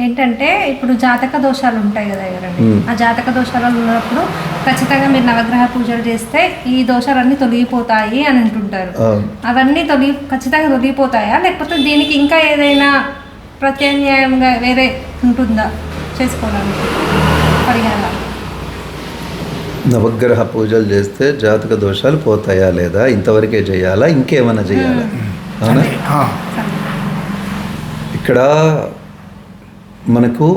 ఏంటంటే ఇప్పుడు జాతక దోషాలు ఉంటాయి కదా ఎవరండి, ఆ జాతక దోషాలు ఉన్నప్పుడు ఖచ్చితంగా మీరు నవగ్రహ పూజలు చేస్తే ఈ దోషాలన్నీ తొలగిపోతాయి అని అంటుంటారు. అవన్నీ ఖచ్చితంగా తొలగిపోతాయా, లేకపోతే దీనికి ఇంకా ఏదైనా ప్రత్యామ్నాయంగా వేరే ఉంటుందా చేసుకోవడానికి పరిహారం? నవగ్రహ పూజలు చేస్తే జాతక దోషాలు పోతాయా లేదా, ఇంతవరకే చేయాలా, ఇంకేమైనా చేయాలా? అవునా? ఇక్కడ మనకు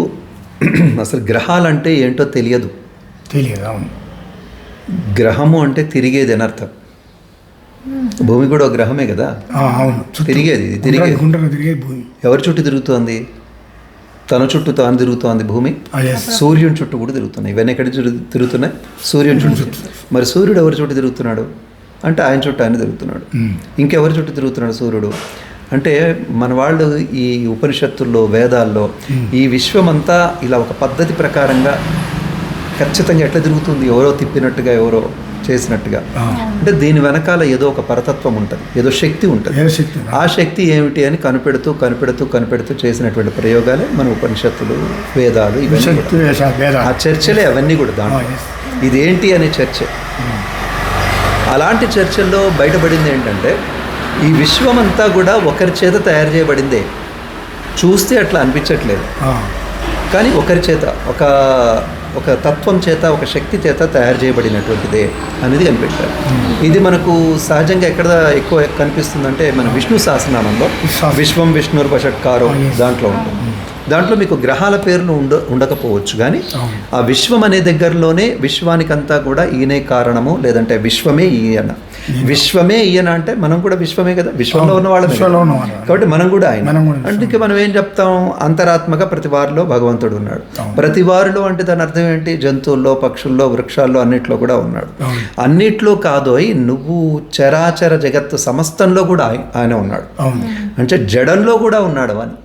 అసలు గ్రహాలంటే ఏంటో తెలియదు. అవును. గ్రహము అంటే తిరిగేది అని అర్థం. భూమి కూడా ఒక గ్రహమే కదా. అవును, తిరిగేది భూమి. ఎవరి చుట్టూ తిరుగుతోంది? తన చుట్టూ తాను తిరుగుతోంది భూమి. సూర్యుని చుట్టూ కూడా తిరుగుతున్నాయి. ఇవన్నీ ఎక్కడి తిరుగుతున్నాయి? సూర్యుని చుట్టూ. మరి సూర్యుడు ఎవరి చుట్టూ తిరుగుతున్నాడు అంటే ఆయన చుట్టూ ఆయన తిరుగుతున్నాడు. ఇంకెవరి చుట్టూ తిరుగుతున్నాడు సూర్యుడు అంటే మన వాళ్ళు ఈ ఉపనిషత్తుల్లో, వేదాల్లో ఈ విశ్వమంతా ఇలా ఒక పద్ధతి ప్రకారంగా ఖచ్చితంగా ఎట్లా తిరుగుతుంది, ఎవరో తిప్పినట్టుగా, ఎవరో చేసినట్టుగా. అంటే దీని వెనకాల ఏదో ఒక పరతత్వం ఉంటుంది, ఏదో శక్తి ఉంటుంది. ఆ శక్తి ఏమిటి అని కనిపెడుతూ చేసినటువంటి ప్రయోగాలే మన ఉపనిషత్తులు, వేదాలు, ఇవన్నీ. ఆ చర్చలే అవన్నీ కూడా దాంట్లో. ఇదేంటి అనే చర్చ. అలాంటి చర్చల్లో బయటపడింది ఏంటంటే ఈ విశ్వమంతా కూడా ఒకరి చేత తయారు చేయబడిందే. చూస్తే అట్లా అనిపించట్లేదు, కానీ ఒకరి చేత, ఒక తత్వం చేత, ఒక శక్తి చేత తయారు చేయబడినటువంటిదే అనేది కనిపెట్టారు. ఇది మనకు సహజంగా ఎక్కడ ఎక్కువ కనిపిస్తుందంటే మన విష్ణు సహస్రనామంలో విశ్వం విష్ణుర్వషట్కారో దాంట్లో ఉంటుంది. దాంట్లో మీకు గ్రహాల పేర్లు ఉండకపోవచ్చు, కానీ ఆ విశ్వం అనే దగ్గరలోనే విశ్వానికంతా కూడా ఈయనే కారణము, లేదంటే విశ్వమే ఈయన. విశ్వమే ఈయన అంటే మనం కూడా విశ్వమే కదా, విశ్వంలో ఉన్న వాళ్ళమే కాబట్టి మనం కూడా ఆయన. అందుకే మనం ఏం చెప్తాం, అంతరాత్మగా ప్రతి వారిలో భగవంతుడు ఉన్నాడు. ప్రతి వారిలో అంటే దాని అర్థం ఏంటి? జంతువుల్లో, పక్షుల్లో, వృక్షాల్లో అన్నిట్లో కూడా ఉన్నాడు. అన్నిట్లో కాదోయ్, నువ్వు చరాచర జగత్తు సమస్తంలో కూడా ఆయన ఉన్నాడు. అంటే జడంలో కూడా ఉన్నాడు అని.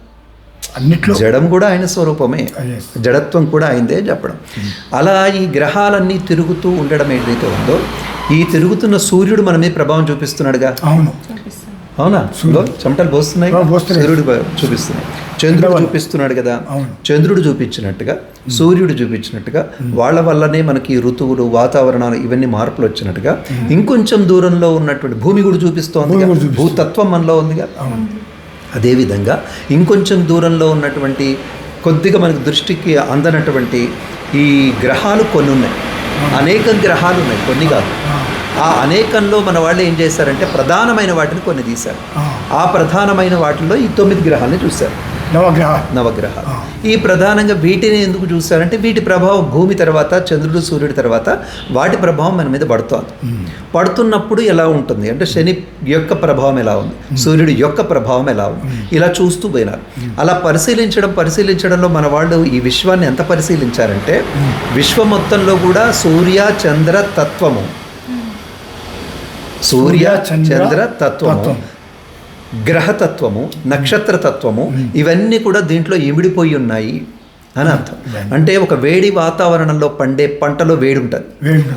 అన్నిట్లో జడం కూడా ఆయన స్వరూపమే, జడత్వం కూడా ఆయనదే చెప్పడం. అలా ఈ గ్రహాలన్నీ తిరుగుతూ ఉండడం ఏదైతే ఉందో, ఈ తిరుగుతున్న సూర్యుడు మన మీద ప్రభావం చూపిస్తున్నాడుగా. అవునా? చెమటలు పోస్తున్నాయి, సూర్యుడు చూపిస్తున్నాయి. చంద్రుడు చూపిస్తున్నాడు కదా. చంద్రుడు చూపించినట్టుగా, సూర్యుడు చూపించినట్టుగా వాళ్ళ వల్లనే మనకి ఋతువులు, వాతావరణాలు ఇవన్నీ మార్పులు వచ్చినట్టుగా ఇంకొంచెం దూరంలో ఉన్నటువంటి భూమి కూడా చూపిస్తోంది. భూతత్వం మనలో ఉందిగా. అదేవిధంగా ఇంకొంచెం దూరంలో ఉన్నటువంటి కొద్దిగా మనకు దృష్టికి అందనటువంటి ఈ గ్రహాలు కొన్ని ఉన్నాయి. అనేక గ్రహాలు ఉన్నాయి, కొన్ని కాదు. ఆ అనేకంలో మన వాళ్ళు ఏం చేశారంటే ప్రధానమైన వాటిని కొన్ని తీశారు. ఆ ప్రధానమైన వాటిల్లో ఈ 9 గ్రహాలని చూశారు, నవగ్రహాలు. ఈ ప్రధానంగా వీటిని ఎందుకు చూశారంటే వీటి ప్రభావం భూమి తర్వాత, చంద్రుడు, సూర్యుడి తర్వాత వాటి ప్రభావం మన మీద పడుతున్నప్పుడు ఎలా ఉంటుంది అంటే శని యొక్క ప్రభావం ఎలా ఉంది, సూర్యుడి యొక్క ప్రభావం ఎలా ఉంది, ఇలా చూస్తూ పోయినారు. అలా పరిశీలించడంలో మన వాళ్ళు ఈ విశ్వాన్ని ఎంత పరిశీలించారంటే విశ్వం మొత్తంలో కూడా సూర్య చంద్ర తత్వము, గ్రహతత్వము, నక్షత్రతత్వము ఇవన్నీ కూడా దీంట్లో ఇమిడిపోయి ఉన్నాయి అని అర్థం. అంటే ఒక వేడి వాతావరణంలో పండే పంటలో వేడి ఉంటుంది,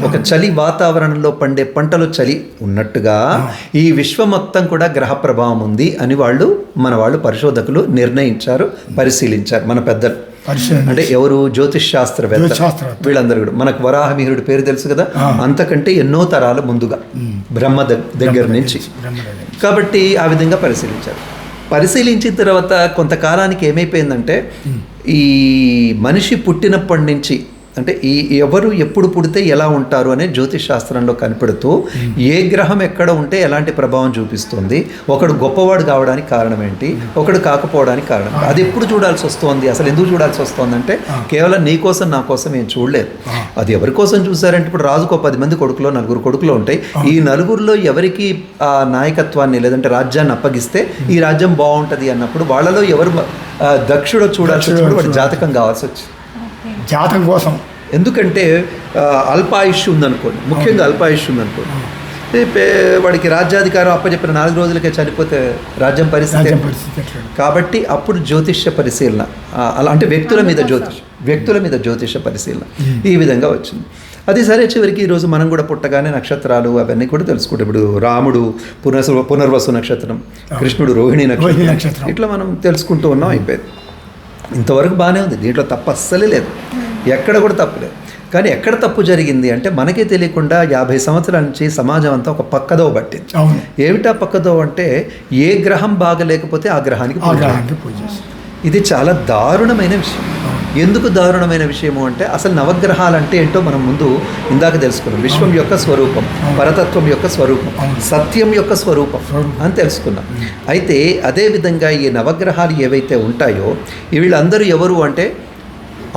ఒక చలి వాతావరణంలో పండే పంటలో చలి ఉన్నట్టుగా ఈ విశ్వం మొత్తం కూడా గ్రహ ప్రభావం ఉంది అని మన వాళ్ళు పరిశోధకులు నిర్ణయించారు, పరిశీలించారు. మన పెద్దలు అంటే ఎవరు? జ్యోతిష్ శాస్త్రవేత్త. వీళ్ళందరూ కూడా మనకు వరాహమిహిరుడి పేరు తెలుసు కదా, అంతకంటే ఎన్నో తరాల ముందుగా బ్రహ్మ దగ్గర నుంచి. కాబట్టి ఆ విధంగా పరిశీలించిన తర్వాత కొంతకాలానికి ఏమైపోయిందంటే ఈ మనిషి పుట్టినప్పటి నుంచి అంటే ఎవరు ఎప్పుడు పుడితే ఎలా ఉంటారు అనే జ్యోతిష్ శాస్త్రంలో కనిపెడుతూ ఏ గ్రహం ఎక్కడ ఉంటే ఎలాంటి ప్రభావం చూపిస్తుంది, ఒకడు గొప్పవాడు కావడానికి కారణం ఏంటి, ఒకడు కాకపోవడానికి కారణం, అది ఎప్పుడు చూడాల్సి వస్తుంది, అసలు ఎందుకు చూడాల్సి వస్తుంది అంటే కేవలం నీ కోసం నా కోసం ఏం చూడలేదు. అది ఎవరి కోసం చూసారంటే ఇప్పుడు రాజుకు 10 మంది కొడుకులో 9 కొడుకులు ఉంటాయి. ఈ 9గురిలో ఎవరికి ఆ నాయకత్వాన్ని లేదంటే రాజ్యాన్ని అప్పగిస్తే ఈ రాజ్యం బాగుంటుంది అన్నప్పుడు వాళ్ళలో ఎవరు దక్షుడో చూడాల్సి వచ్చినప్పుడు వాడి జాతకం కావాల్సి వచ్చింది. జాతకం కోసం. ఎందుకంటే అల్పాయుష్ ఉందనుకోండి, ముఖ్యంగా అల్పాయుష్ ఉందనుకోండి, వాడికి రాజ్యాధికారం అప్పచెప్పిన 4 రోజులకే చనిపోతే రాజ్యం పరిస్థితి. కాబట్టి అప్పుడు జ్యోతిష్య పరిశీలన, అలా అంటే వ్యక్తుల మీద జ్యోతిష పరిశీలన ఈ విధంగా వచ్చింది. అది సరే, చివరికి ఈరోజు మనం కూడా పుట్టగానే నక్షత్రాలు అవన్నీ కూడా తెలుసుకుంటాం. ఇప్పుడు రాముడు పునర్వసు నక్షత్రం, కృష్ణుడు రోహిణి నక్షత్రం, ఇట్లా మనం తెలుసుకుంటూ ఉన్నాం. అయిపోయింది. ఇంతవరకు బాగానే ఉంది, దీంట్లో తప్పు అస్సలే లేదు, ఎక్కడ కూడా తప్పు లేదు. కానీ ఎక్కడ తప్పు జరిగింది అంటే మనకే తెలియకుండా 50 సంవత్సరాల నుంచి సమాజం అంతా ఒక పక్కదోవ పట్టింది. ఏమిటా పక్కదోవ అంటే ఏ గ్రహం బాగలేకపోతే ఆ గ్రహానికి పూజ. ఇది చాలా దారుణమైన విషయం. ఎందుకు దారుణమైన విషయము అంటే అసలు నవగ్రహాలు అంటే ఏంటో మనం ముందు ఇందాక తెలుసుకున్నాం. విశ్వం యొక్క స్వరూపం, పరతత్వం యొక్క స్వరూపం, సత్యం యొక్క స్వరూపం అని తెలుసుకున్నాం. అయితే అదేవిధంగా ఈ నవగ్రహాలు ఏవైతే ఉంటాయో వీళ్ళందరూ ఎవరు అంటే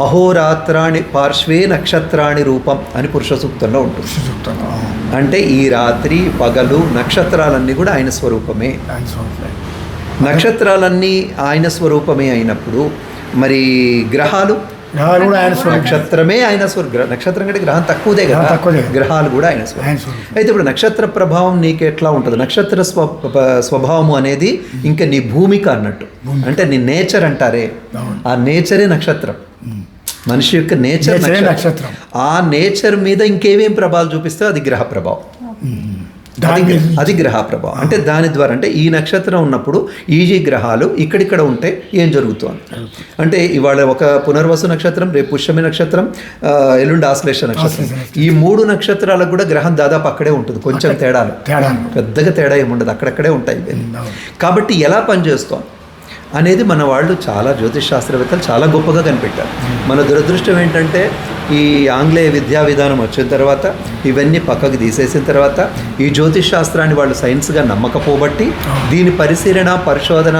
అహోరాత్రాణి పార్శ్వే నక్షత్రాణి రూపం అని పురుష సూక్తంలో ఉంటుంది. అంటే ఈ రాత్రి పగలు నక్షత్రాలన్నీ కూడా ఆయన స్వరూపమే. నక్షత్రాలన్నీ ఆయన స్వరూపమే అయినప్పుడు మరి గ్రహాలు నక్షత్రమే ఆయన స్వరూపం. నక్షత్రం కంటే గ్రహం తక్కువదే కదా, గ్రహాలు కూడా ఆయన స్వరూపం. అయితే ఇప్పుడు నక్షత్ర ప్రభావం నీకు ఎట్లా ఉంటుంది? నక్షత్ర స్వభావము అనేది ఇంకా నీ భూమిక అన్నట్టు, అంటే నీ నేచర్ అంటారే, ఆ నేచరే నక్షత్రం. మనిషి యొక్క నేచర్ నక్షత్రం. ఆ నేచర్ మీద ఇంకేమేం ప్రభావాలు చూపిస్తే అది గ్రహ ప్రభావం. అది గ్రహ ప్రభావం. అంటే దాని ద్వారా అంటే ఈ నక్షత్రం ఉన్నప్పుడు ఈ గ్రహాలు ఇక్కడిక్కడ ఉంటే ఏం జరుగుతుంది అంటే ఇవాళ ఒక పునర్వసు నక్షత్రం, రేపు పుష్యమి నక్షత్రం, ఎల్లుండి ఆశ్లేష నక్షత్రం. ఈ 3 నక్షత్రాలకు కూడా గ్రహం దాదాపు అక్కడే ఉంటుంది. కొంచెం తేడాలు, పెద్దగా తేడా ఏముండదు, అక్కడక్కడే ఉంటాయి. కాబట్టి ఎలా పనిచేస్తాం అనేది మన వాళ్ళు చాలా జ్యోతిష్ శాస్త్రవేత్తలు చాలా గొప్పగా కనిపెట్టారు. మన దురదృష్టం ఏంటంటే ఈ ఆంగ్లేయ విద్యా విధానం వచ్చిన తర్వాత ఇవన్నీ పక్కకు తీసేసిన తర్వాత ఈ జ్యోతిష్ శాస్త్రాన్ని వాళ్ళు సైన్స్గా నమ్మకపోబట్టి దీని పరిశీలన పరిశోధన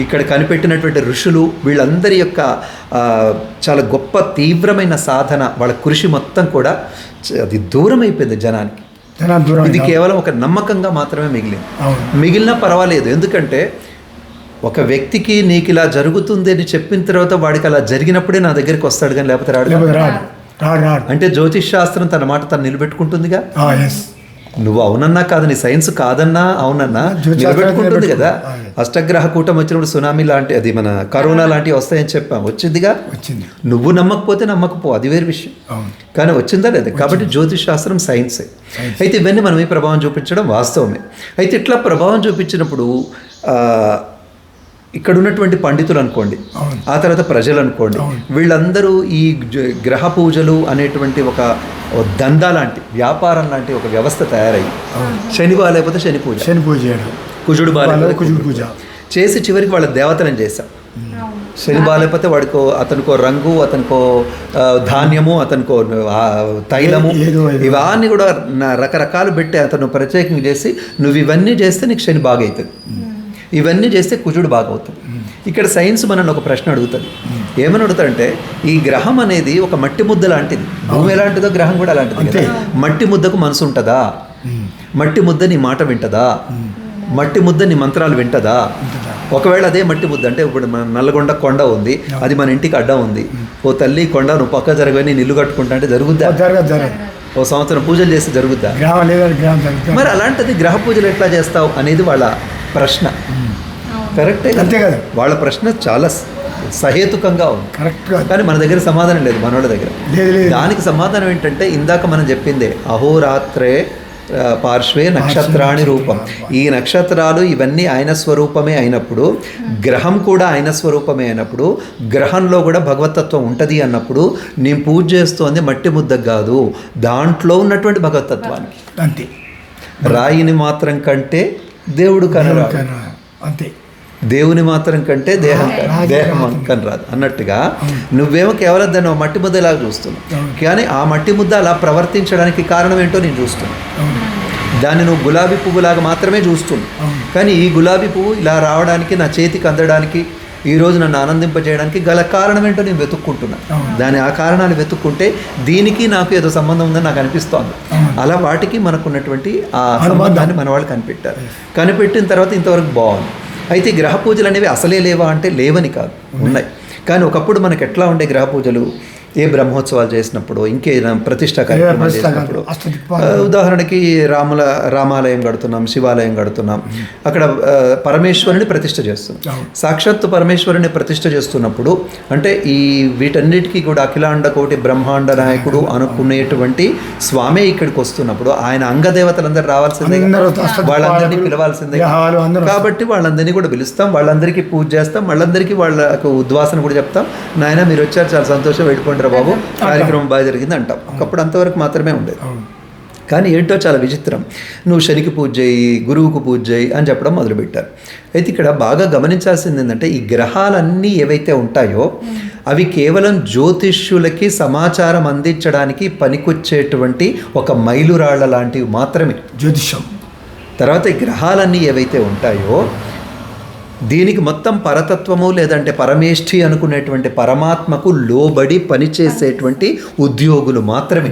ఇక్కడ కనిపెట్టినటువంటి ఋషులు వీళ్ళందరి యొక్క చాలా గొప్ప తీవ్రమైన సాధన, వాళ్ళ కృషి మొత్తం కూడా అది దూరం అయిపోయింది జనానికి. ఇది కేవలం ఒక నమ్మకంగా మాత్రమే మిగిలినా పర్వాలేదు. ఎందుకంటే ఒక వ్యక్తికి నీకు ఇలా జరుగుతుంది అని చెప్పిన తర్వాత వాడికి అలా జరిగినప్పుడే నా దగ్గరికి వస్తాడు, కానీ లేకపోతే రాడు. అంటే జ్యోతిష్ శాస్త్రం తన మాట తను నిలబెట్టుకుంటుందిగా. నువ్వు అవునన్నా కాదు, నీ సైన్స్ కాదన్నా అవునన్నా నిలబెట్టుకుంటుంది కదా. అష్టగ్రహ కూటం వచ్చినప్పుడు సునామీ లాంటి, అది మన కరోనా లాంటివి వస్తాయని చెప్పాం, వచ్చిందిగా. నువ్వు నమ్మకపోతే నమ్మకపో, అది వేరే విషయం. కానీ వచ్చిందా లేదా? కాబట్టి జ్యోతిష్ శాస్త్రం సైన్సే. అయితే ఇవన్నీ మనం ఈ ప్రభావం చూపించడం వాస్తవమే. అయితే ఇట్లా ప్రభావం చూపించినప్పుడు ఇక్కడ ఉన్నటువంటి పండితులు అనుకోండి, ఆ తర్వాత ప్రజలు అనుకోండి, వీళ్ళందరూ ఈ గ్రహ పూజలు అనేటువంటి ఒక దందా లాంటి, వ్యాపారం లాంటి ఒక వ్యవస్థ తయారయ్యి శని బాలేకపోతే శని పూజ, కుజుడు బాలేకపోతే కుజుడు పూజ చేసి చివరికి వాళ్ళ దేవతలను చేశాం. శని బాలేకపోతే వాడికో అతనికో రంగు, అతనికో ధాన్యము, అతనికో తైలము, ఇవన్నీ కూడా రకరకాలు పెట్టి అతను ప్రత్యేకంగా చేసి నువ్వు ఇవన్నీ చేస్తే నీకు శని బాగవుతుంది, ఇవన్నీ చేస్తే కుజుడు బాగవుతుంది. ఇక్కడ సైన్స్ మనల్ని ఒక ప్రశ్న అడుగుతుంది. ఏమని అడుగుతాడంటే ఈ గ్రహం అనేది ఒక మట్టి ముద్ద లాంటిది. భూమి ఎలాంటిదో గ్రహం కూడా అలాంటిది కదా. మట్టి ముద్దకు మనసు ఉంటుందా? మట్టి ముద్ద నీ మాట వింటదా? మట్టి ముద్ద నీ మంత్రాలు వింటదా? ఒకవేళ అదే మట్టి ముద్ద అంటే ఇప్పుడు మన నల్లగొండ కొండ ఉంది, అది మన ఇంటికి అడ్డం ఉంది. ఓ తల్లి కొండ నువ్వు పక్క జరగని ఇల్లు కట్టుకుంటా అంటే జరుగుద్దా? ఓ సంవత్సరం పూజలు చేస్తే జరుగుద్దా? మరి అలాంటిది గ్రహ పూజలు ఎట్లా చేస్తావు అనేది వాళ్ళ ప్రశ్న. కరెక్టే అంతే కదా. వాళ్ళ ప్రశ్న చాలా సహేతుకంగా ఉంది, కానీ మన దగ్గర సమాధానం లేదు, మన వాళ్ళ దగ్గర. దానికి సమాధానం ఏంటంటే ఇందాక మనం చెప్పిందే అహోరాత్రే పార్శ్వే నక్షత్రాణి రూపం. ఈ నక్షత్రాలు ఇవన్నీ ఆయన స్వరూపమే అయినప్పుడు, గ్రహం కూడా ఆయన స్వరూపమే అయినప్పుడు, గ్రహంలో కూడా భగవతత్వం ఉంటుంది అన్నప్పుడు నేను పూజ చేస్తోంది మట్టి ముద్దకు కాదు, దాంట్లో ఉన్నటువంటి భగవతత్వానికి. అంతే. రాయిని మాత్రం కంటే దేవుడు కనరాడు, అంతే. దేవుని మాత్రం కంటే దేహం కనరాదు అన్నట్టుగా నువ్వేమో కేవలం దాన్ని మట్టి ముద్దలాగా చూస్తున్నావు, కానీ ఆ మట్టి ముద్ద అలా ప్రవర్తించడానికి కారణం ఏంటో నేను చూస్తున్నాను. దాన్ని నువ్వు గులాబీ పువ్వులాగా మాత్రమే చూస్తున్నావు, కానీ ఈ గులాబీ పువ్వు ఇలా రావడానికి, నా చేతికి అందడానికి, ఈరోజు నన్ను ఆనందింపజేయడానికి గల కారణం ఏంటో నేను వెతుక్కుంటున్నాను. దాని ఆ కారణాలు వెతుక్కుంటే దీనికి నాకు ఏదో సంబంధం ఉందని నాకు అనిపిస్తోంది. అలా వాటికి మనకున్నటువంటి ఆ సంబంధాన్ని మన వాళ్ళు కనిపెట్టిన తర్వాత ఇంతవరకు బాగుంది. అయితే గ్రహ పూజలు అనేవి అసలే లేవా అంటే లేవని కాదు, ఉన్నాయి. కానీ ఒకప్పుడు మనకు ఎట్లా ఉండే గ్రహ పూజలు, ఏ బ్రహ్మోత్సవాలు చేసినప్పుడు, ఇంకేదైనా ప్రతిష్ట కార్యక్రమాలు చేసినప్పుడు, ఉదాహరణకి రామాలయం కడుతున్నాం, శివాలయం కడుతున్నాం, అక్కడ పరమేశ్వరుని ప్రతిష్ఠ చేస్తున్నాం. సాక్షాత్తు పరమేశ్వరుని ప్రతిష్ఠ చేస్తున్నప్పుడు అంటే ఈ వీటన్నిటికీ కూడా అఖిలాండ కోటి బ్రహ్మాండ నాయకుడు అనుకునేటువంటి స్వామి ఇక్కడికి వస్తున్నప్పుడు ఆయన అంగదేవతలందరూ రావాల్సిందే, వాళ్ళందరినీ పిలవాల్సిందే. కాబట్టి వాళ్ళందరినీ కూడా పిలుస్తాం, వాళ్ళందరికీ పూజ చేస్తాం, వాళ్ళందరికీ వాళ్ళకు ఉద్వాసన కూడా చెప్తాం. నాయన మీరు వచ్చారు, చాలా సంతోషం, వెళ్ళిపోండిరా బాబు, కార్యక్రమం బాగా జరిగింది అంటాం. ఒకప్పుడు అంతవరకు మాత్రమే ఉండేది. కానీ ఏంటో చాలా విచిత్రం, నువ్వు శనికి పూజ చేయి, గురువుకు పూజ చేయి అని చెప్పడం మొదలుపెట్టారు. అయితే ఇక్కడ బాగా గమనించాల్సింది ఏంటంటే ఈ గ్రహాలన్నీ ఏవైతే ఉంటాయో అవి కేవలం జ్యోతిష్యులకి సమాచారం అందించడానికి పనికొచ్చేటువంటి ఒక మైలురాళ్ల లాంటివి మాత్రమే జ్యోతిష్యం. తర్వాత ఈ గ్రహాలన్నీ ఏవైతే ఉంటాయో దీనికి మొత్తం పరతత్వము లేదంటే పరమేష్ఠి అనుకునేటువంటి పరమాత్మకు లోబడి పనిచేసేటువంటి ఉద్యోగులు మాత్రమే.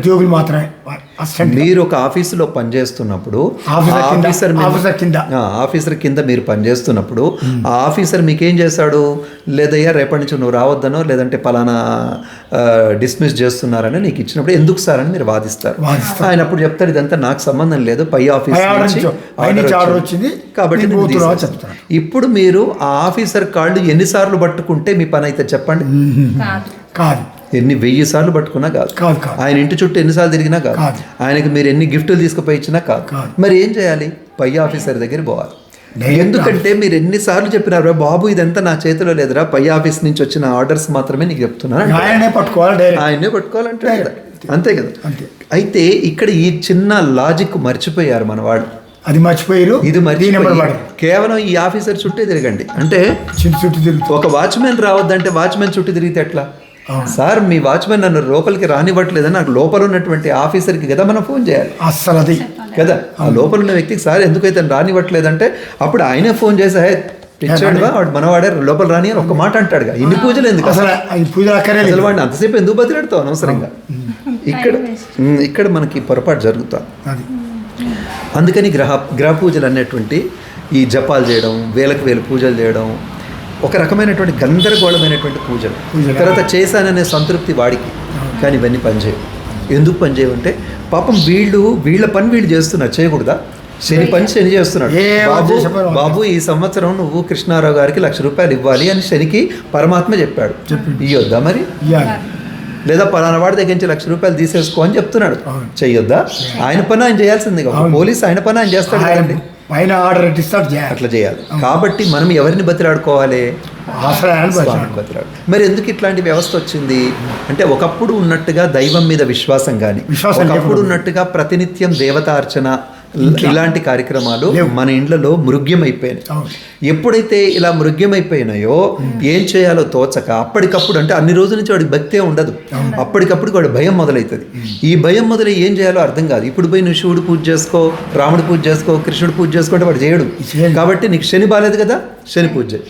మీరు ఒక ఆఫీసులో పనిచేస్తున్నప్పుడు ఆఫీసర్ కింద మీరు పనిచేస్తున్నప్పుడు ఆ ఆఫీసర్ మీకేం చేశాడు, లేదయ్యా రేపటి నుంచి నువ్వు రావద్దనో లేదంటే పలానా డిస్మిస్ చేస్తున్నారని నీకు ఇచ్చినప్పుడు ఎందుకు సార్ అని మీరు వాదిస్తారు. ఆయన అప్పుడు చెప్తారు ఇదంతా నాకు సంబంధం లేదు, పై ఆఫీస్ వచ్చింది కాబట్టి. ఇప్పుడు మీరు ఆ ఆఫీసర్ కాళ్ళు ఎన్నిసార్లు పట్టుకుంటే మీ పని అయితే చెప్పండి? కాదు. ఎన్ని 1000 సార్లు పట్టుకున్నా కాదు. ఆయన ఇంటి చుట్టూ ఎన్నిసార్లు తిరిగినా కాదు. ఆయనకి మీరు ఎన్ని గిఫ్టులు తీసుకుపోయి ఇచ్చినా కాదు. మరి ఏం చేయాలి? పై ఆఫీసర్ దగ్గర పోవాలి. ఎందుకంటే మీరు ఎన్నిసార్లు చెప్పినారు, బాబు ఇదంతా నా చేతిలో లేదురా, పై ఆఫీస్ నుంచి వచ్చిన ఆర్డర్స్ మాత్రమే నీకు చెప్తున్నాను, ఆయన్నే పట్టుకోవాలంటే అంతే కదా. అయితే ఇక్కడ ఈ చిన్న లాజిక్ మర్చిపోయారు మన వాళ్ళు. అది మర్చిపోయారు. ఇది మర్చిపోయారు. కేవలం ఈ ఆఫీసర్ చుట్టే తిరగండి అంటే ఒక వాచ్మెన్ రావద్దంటే వాచ్మెన్ చుట్టూ తిరిగితే ఎట్లా? సార్ మీ వాచ్మెన్ నన్ను లోపలికి రానివ్వట్లేదని నాకు లోపల ఉన్నటువంటి ఆఫీసర్కి కదా మనం ఫోన్ చేయాలి. అస్సలు అది కదా, ఆ లోపల ఉన్న వ్యక్తికి సార్ ఎందుకైతే రానివ్వట్లేదంటే అప్పుడు ఆయనే ఫోన్ చేసి పిచ్చాడుగా వాడు మనవాడే లోపల రాని అని ఒక మాట అంటాడుగా. ఇన్ని పూజలు ఎందుకు అసలు వాడిని అంతసేపు ఎందుకు బతిలాడుతావు అనవసరంగా? ఇక్కడ మనకి పొరపాటు జరుగుతుంది. అందుకని గ్రహ పూజలు అనేటువంటి ఈ జపాలు చేయడం, వేలకు వేలు పూజలు చేయడం ఒక రకమైనటువంటి గందరగోళమైనటువంటి పూజలు. తర్వాత చేశాననే సంతృప్తి వాడికి, కానీ ఇవన్నీ పనిచేయవు. ఎందుకు పనిచేయవంటే పాపం వీళ్ళ పని వీళ్ళు చేస్తున్నారు, చేయకూడదా? శని పని శని చేస్తున్నాడు. బాబు ఈ సంవత్సరం నువ్వు కృష్ణారావు గారికి 1,00,000 రూపాయలు ఇవ్వాలి అని శనికి పరమాత్మ చెప్పాడు. ఇయ్యొద్దా మరి? లేదా పలానా వాడి దగ్గర నుంచి 1,00,000 రూపాయలు తీసేసుకో అని చెప్తున్నాడు. చెయ్యొద్దా? ఆయన పని ఆయన చేయాల్సింది కదా. పోలీస్ ఆయన పని ఆయన చేస్తాడు కదండి, పైన ఆర్డర్ అట్లా చేయాలి. కాబట్టి మనం ఎవరిని బతిలాడుకోవాలి? బతిలాడు. మరి ఎందుకు ఇట్లాంటి వ్యవస్థ వచ్చింది అంటే ఒకప్పుడు ఉన్నట్టుగా దైవం మీద విశ్వాసం కానీ, ఒకప్పుడు ఉన్నట్టుగా ప్రతినిత్యం దేవతార్చన ఇలాంటి కార్యక్రమాలు మన ఇండ్లలో మృగ్యమైపోయినాయి. ఎప్పుడైతే ఇలా మృగ్యమైపోయినాయో ఏం చేయాలో తోచక అప్పటికప్పుడు, అంటే అన్ని రోజుల నుంచి వాడికి భక్తే ఉండదు, అప్పటికప్పుడు వాడి భయం మొదలవుతుంది. ఈ భయం మొదలై ఏం చేయాలో అర్థం కాదు. ఇప్పుడు పోయి నువ్వు శివుడు పూజ చేసుకో, రాముడు పూజ చేసుకో, కృష్ణుడు పూజ చేసుకుంటే వాడు చేయడు. కాబట్టి నీకు శని బాలేదు కదా, శని పూజ చేయి.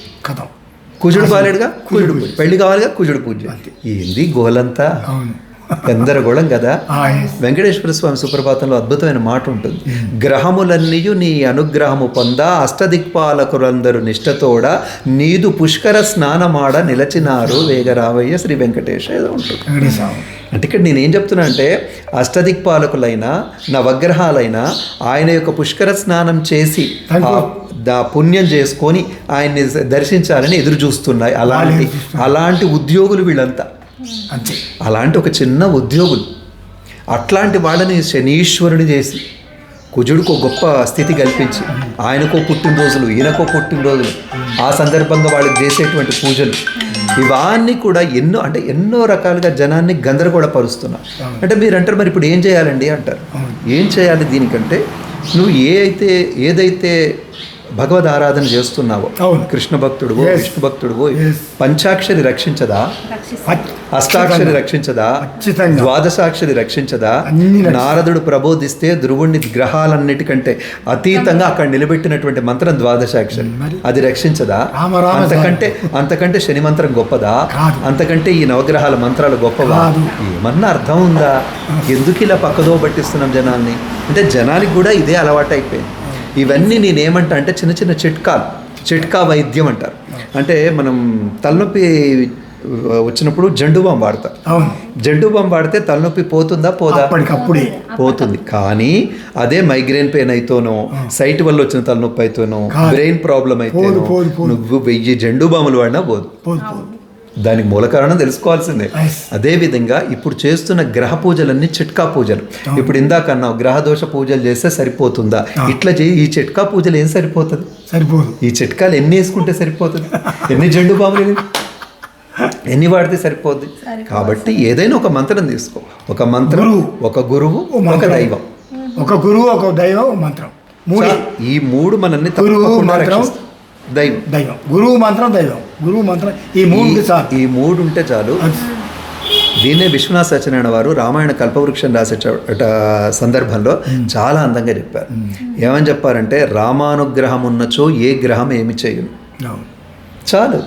కుజుడు బాలేడుగా, కుజుడు పూజ. పెళ్లి కావాలిగా, కుజుడు పూజ. ఏంది గోలంతా గందరగోళం కదా. వెంకటేశ్వర స్వామి సుప్రభాతంలో అద్భుతమైన మాట ఉంటుంది. గ్రహములన్నీయు నీ అనుగ్రహము పొందా అష్టదిక్పాలకులందరూ నిష్టతోడ నీదు పుష్కర స్నానమాడ నిలచినారు వేగరావయ్య శ్రీ వెంకటేశ ఏదో ఉంటుంది. అంటే ఇక్కడ నేనేం చెప్తున్నా అంటే అష్టదిక్పాలకులైనా నవగ్రహాలైనా ఆయన యొక్క పుష్కర స్నానం చేసి పుణ్యం చేసుకొని ఆయన్ని దర్శించాలని ఎదురు చూస్తున్నాయి. అలాంటి ఉద్యోగులు వీళ్ళంతా. అలాంటి ఒక చిన్న ఉద్యోగులు, అట్లాంటి వాళ్ళని శనీశ్వరుని చేసి కుజుడికి ఒక గొప్ప స్థితి కల్పించి ఆయనకో పుట్టినరోజులు, ఈయనకో పుట్టినరోజులు, ఆ సందర్భంగా వాళ్ళకి చేసేటువంటి పూజలు, ఇవన్నీ కూడా ఎన్నో రకాలుగా జనాన్ని గందరగోళపరుస్తున్నారు. అంటే మీరు అంటారు మరి ఇప్పుడు ఏం చేయాలండి అంటారు. ఏం చేయాలి దీనికంటే నువ్వు ఏదైతే భగవద్ ఆరాధన చేస్తున్నావో, కృష్ణ భక్తుడువో విష్ణు భక్తుడువో, పంచాక్షరి రక్షించదా? అష్టాక్షరి రక్షించదా? ద్వాదశాక్షరి రక్షించదా? నారదుడు ప్రబోధిస్తే ధ్రువుణ్ణి గ్రహాలన్నిటికంటే అతీతంగా అక్కడ నిలబెట్టినటువంటి మంత్రం ద్వాదశాక్షరి, అది రక్షించదా? అంతకంటే శని మంత్రం గొప్పదా? అంతకంటే ఈ నవగ్రహాల మంత్రాలు గొప్పవా? ఏమన్నా అర్థం ఉందా? ఎందుకు ఇలా పక్కదో పట్టిస్తున్నాం జనాల్ని? అంటే జనానికి కూడా ఇదే అలవాటు అయిపోయింది. ఇవన్నీ నేనేమంటా అంటే చిన్న చిన్న చిట్కా వైద్యం అంటారు. అంటే మనం తలనొప్పి వచ్చినప్పుడు జండు బామ్ వాడతాం. అవును. జండు బామ్ వాడితే తలనొప్పి పోతుందా? పోదా? అప్పటికప్పుడే పోతుంది. కానీ అదే మైగ్రేన్ పెయిన్ అయితేనో, సైట్ వల్ల వచ్చిన తలనొప్పి అయితేనో, బ్రెయిన్ ప్రాబ్లం అయితేనో నువ్వు 1000 జండు బాములు వాడినా పోదు. దానికి మూల కారణం తెలుసుకోవాల్సిందే. అదేవిధంగా ఇప్పుడు చేస్తున్న గ్రహ పూజలన్నీ చిట్కా పూజలు. ఇప్పుడు ఇందాక అన్నావు గ్రహ దోష పూజలు చేస్తే సరిపోతుందా? ఇట్లా ఈ చిట్కా పూజలు ఏం సరిపోతుంది? సరిపోదు. ఈ చిట్కాలు ఎన్ని వేసుకుంటే సరిపోతుంది? ఎన్ని జండు బాములు ఎన్ని వాడితే సరిపోద్ది? కాబట్టి ఏదైనా ఒక మంత్రం తీసుకో. ఒక మంత్రం, ఒక గురువు, ఒక దైవం. ఒక గురువు, ఒక దైవం, మంత్రం. ఈ మూడు మనల్ని తప్పకుండా రక్షిస్తాయి. దైవం, గురువు, మంత్రం, దైవం. గురువు, మంత్రం, ఈ మూడు ఉంటే చాలు. దీన్నే విశ్వనాథ సత్యనారాయణ వారు రామాయణ కల్పవృక్షం రాసే సందర్భంలో చాలా అందంగా చెప్పారు. ఏమని చెప్పారంటే, రామానుగ్రహం ఉన్నచో ఏ గ్రహం ఏమి చేయను. చాలు.